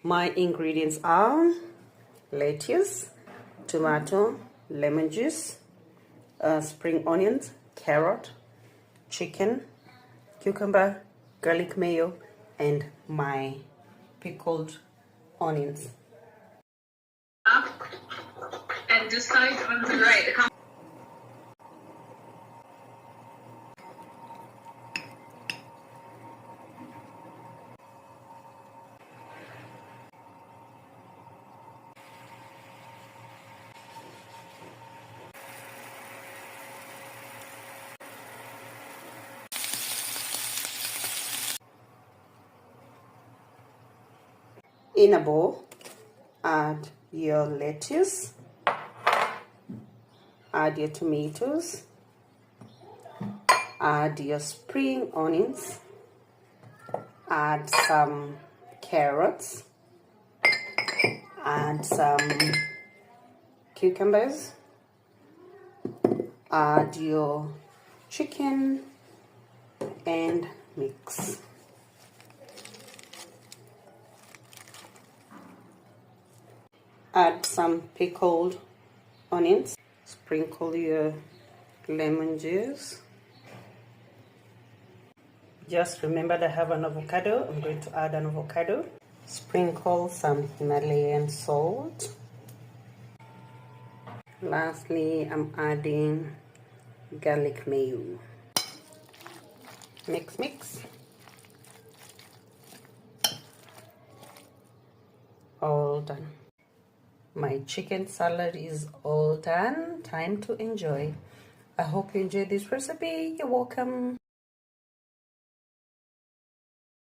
My ingredients are lettuce, tomato, lemon juice, spring onions, carrot, chicken, cucumber, garlic mayo, and my pickled onions. Up and decide on the right. In a bowl, add your lettuce, add your tomatoes, add your spring onions, add some carrots, add some cucumbers, add your chicken, and mix. Add some pickled onions, sprinkle your lemon juice. Just remember that I have an avocado. I'm going to add an avocado. Sprinkle some Himalayan salt. Lastly, I'm adding garlic mayo. Mix, mix. All done. My chicken salad is all done. Time to enjoy. I hope you enjoyed this recipe. You're welcome.